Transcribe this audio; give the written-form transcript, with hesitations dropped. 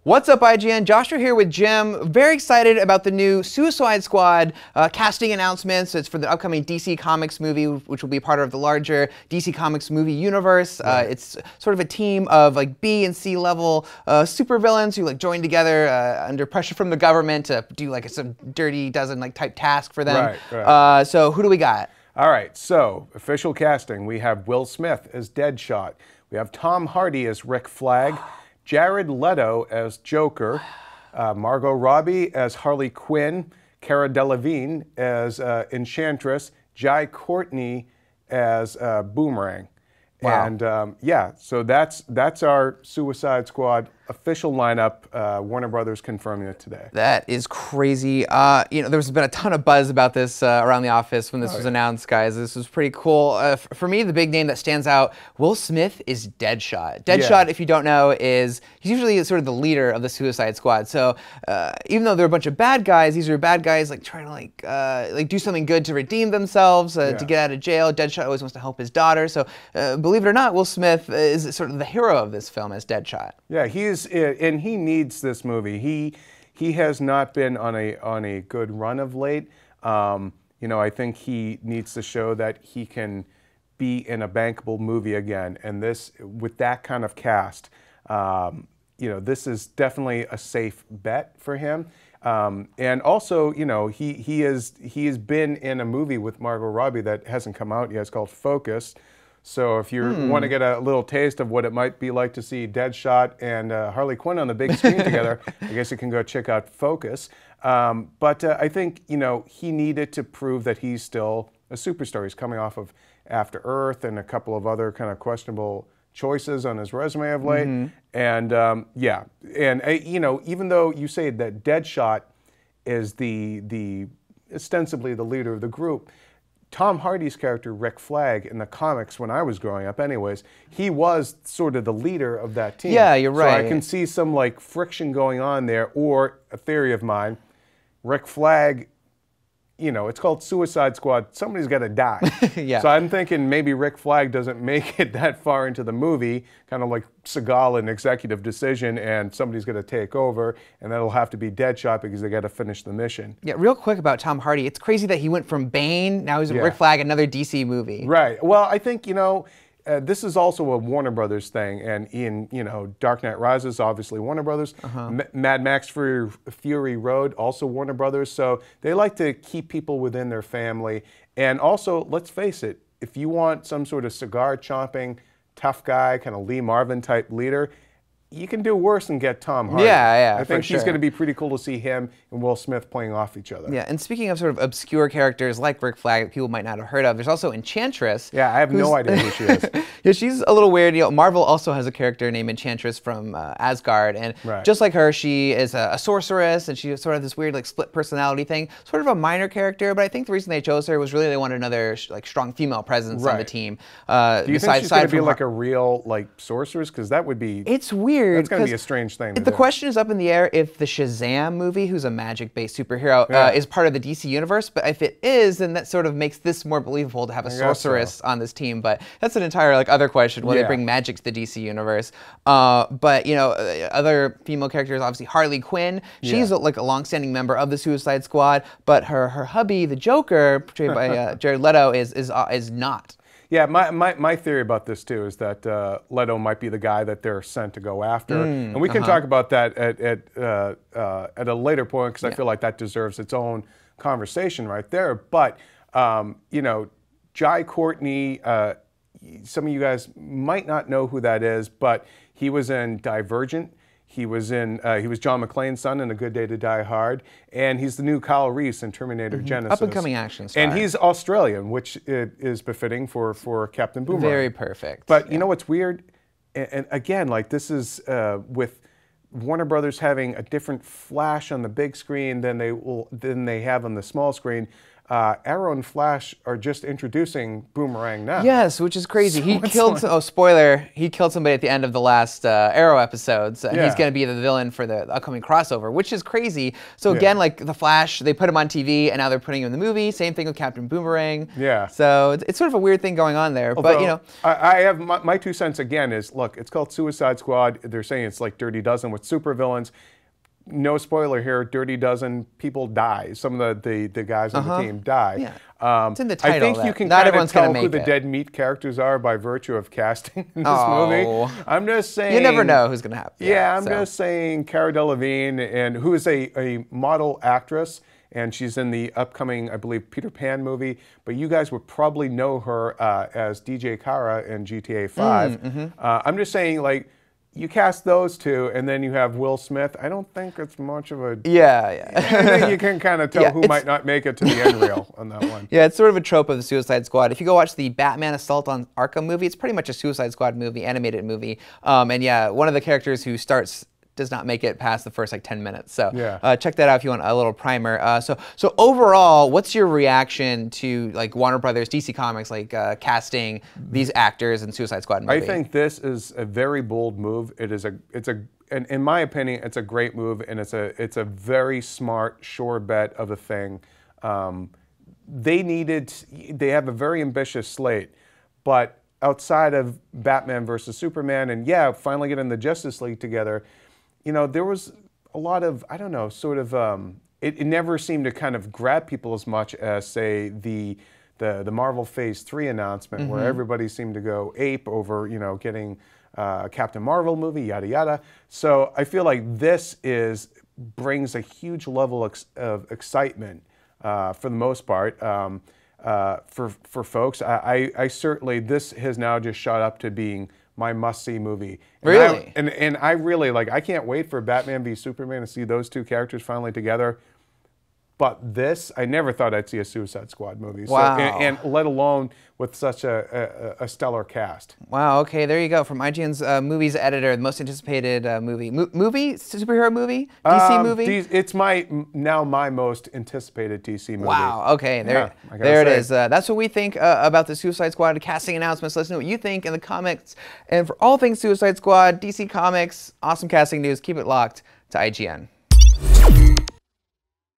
What's up, IGN? Joshua here with Jim. Very excited about the new Suicide Squad casting announcements. It's for the upcoming DC Comics movie, which will be part of the larger DC Comics movie universe. Right. It's sort of a team of like B and C level supervillains who like join together under pressure from the government to do like some dirty dozen like type task for them. Right. So who do we got? All right, so official casting. We have Will Smith as Deadshot. We have Tom Hardy as Rick Flag. Jared Leto as Joker, Margot Robbie as Harley Quinn, Cara Delevingne as Enchantress, Jai Courtney as Boomerang. Wow. And yeah, so that's our Suicide Squad official lineup. Warner Brothers confirming it today. That is crazy. You know, there's been a ton of buzz about this around the office when this was announced, guys. This was pretty cool. For me, the big name that stands out, Will Smith is Deadshot. Deadshot, if you don't know, he's usually sort of the leader of the Suicide Squad. So even though they're a bunch of bad guys, these are bad guys like trying to like do something good to redeem themselves, to get out of jail. Deadshot always wants to help his daughter. So believe it or not, Will Smith is sort of the hero of this film as Deadshot. Yeah, and he needs this movie. He has not been on a good run of late. You know, I think he needs to show that he can be in a bankable movie again. And this, with that kind of cast, you know, this is definitely a safe bet for him. And also, you know, he has been in a movie with Margot Robbie that hasn't come out yet. It's called Focus. So if you want to get a little taste of what it might be like to see Deadshot and Harley Quinn on the big screen together, I guess you can go check out Focus. But I think, you know, he needed to prove that he's still a superstar. He's coming off of After Earth and a couple of other kind of questionable choices on his resume of late. And yeah, and you know, even though you say that Deadshot is the ostensibly the leader of the group, Tom Hardy's character, Rick Flag, in the comics when I was growing up anyways, he was sort of the leader of that team. Yeah, you're right. So I can see some like friction going on there, or a theory of mine, Rick Flag, you know, it's called Suicide Squad, somebody's got to die. Yeah. So I'm thinking maybe Rick Flag doesn't make it that far into the movie, kind of like Seagal, an executive decision, and somebody's going to take over, and that'll have to be Deadshot because they got to finish the mission. Yeah, real quick about Tom Hardy. It's crazy that he went from Bane, now he's Rick Flag, another DC movie. Right. Well, I think, you know, this is also a Warner Brothers thing, and you know, Dark Knight Rises, obviously Warner Brothers. Mad Max Fury Road, also Warner Brothers. So they like to keep people within their family. And also, let's face it, if you want some sort of cigar-chomping, tough guy, kind of Lee Marvin type leader, you can do worse than get Tom Hardy. Yeah, I think he's going to be pretty cool to see him and Will Smith playing off each other. Yeah, and speaking of sort of obscure characters like Rick Flag that people might not have heard of, there's also Enchantress. Yeah, I have no idea who she is. Yeah, she's a little weird. You know, Marvel also has a character named Enchantress from Asgard, and just like her, she is a sorceress, and she's sort of this weird like split personality thing. Sort of a minor character, but I think the reason they chose her was really they wanted another like strong female presence on the team. Do you think she's going to be like a real like sorceress? Because that would be... It's weird. That's going to be a strange thing to do. The question is up in the air if the Shazam movie, who's a magic-based superhero, is part of the DC universe. But if it is, then that sort of makes this more believable to have a sorceress on this team. But that's an entire like other question, will they bring magic to the DC universe? But you know, other female characters, obviously Harley Quinn. She's like a long-standing member of the Suicide Squad, but her hubby, the Joker, portrayed by Jared Leto, is not. Yeah, my theory about this too is that Leto might be the guy that they're sent to go after, and we can talk about that at a later point because I feel like that deserves its own conversation right there. But you know, Jai Courtney, some of you guys might not know who that is, but he was in Divergent. He was John McClane's son in A Good Day to Die Hard, and he's the new Kyle Reese in Terminator Genesis. Up-and-coming action star. And he's Australian, which is befitting for Captain Boomerang. Very perfect. But you know what's weird? And again, like this is with Warner Brothers having a different flash on the big screen than they have on the small screen. Arrow and Flash are just introducing Boomerang now. Yes, which is crazy. So He it's killed, like- oh, spoiler, he killed somebody at the end of the last Arrow episodes, and he's Yeah. going to be the villain for the upcoming crossover, which is crazy. So again, like The Flash, they put him on TV, and now they're putting him in the movie. Same thing with Captain Boomerang. Yeah. So it's sort of a weird thing going on there. But, Although, you know. I have my 2 cents again is, look, it's called Suicide Squad. They're saying it's like Dirty Dozen with supervillains. No spoiler here, Dirty Dozen, people die. Some of the guys on the team die. Yeah. It's in the title. I think that you can not kind of everyone's gonna tell make who the it. dead meat characters are by virtue of casting in this Oh. movie. I'm just saying. You never know who's going to happen. Yeah, I'm so. just saying Cara Delevingne, and who is a model actress, and she's in the upcoming, I believe, Peter Pan movie. But you guys would probably know her as DJ Kara in GTA 5. I'm just saying, like, you cast those two, and then you have Will Smith. I don't think it's much of a. Yeah. I think you can kind of tell Yeah, who it's- might not make it to the end reel on that one. Yeah, it's sort of a trope of the Suicide Squad. If you go watch the Batman Assault on Arkham movie, it's pretty much a Suicide Squad movie, animated movie. And yeah, one of the characters who starts does not make it past the first like 10 minutes. So Yeah. check that out if you want a little primer. So overall, what's your reaction to like Warner Brothers, DC Comics, like casting these actors in Suicide Squad movie? I think this is a very bold move. It's and in my opinion, it's a great move, and it's a very smart, sure bet of a thing. They have a very ambitious slate, but outside of Batman versus Superman, and yeah, finally getting the Justice League together, you know, there was a lot of, I don't know, sort of, it never seemed to kind of grab people as much as, say, the Marvel Phase 3 announcement, where everybody seemed to go ape over, you know, getting a Captain Marvel movie, yada, yada. So I feel like this brings a huge level of excitement for the most part for folks. I certainly, this has now just shot up to being my must-see movie. And Really? And I really, like, I can't wait for Batman v Superman to see those two characters finally together. But this, I never thought I'd see a Suicide Squad movie. Wow. So, and let alone with such a stellar cast. Wow. Okay, there you go. From IGN's movies editor, the most anticipated movie, superhero movie, DC movie. It's now my most anticipated DC movie. Wow. Okay. There, Yeah, I gotta there it say. is. That's what we think about the Suicide Squad casting announcements. Let us know what you think in the comments. And for all things Suicide Squad, DC Comics, awesome casting news. Keep it locked to IGN.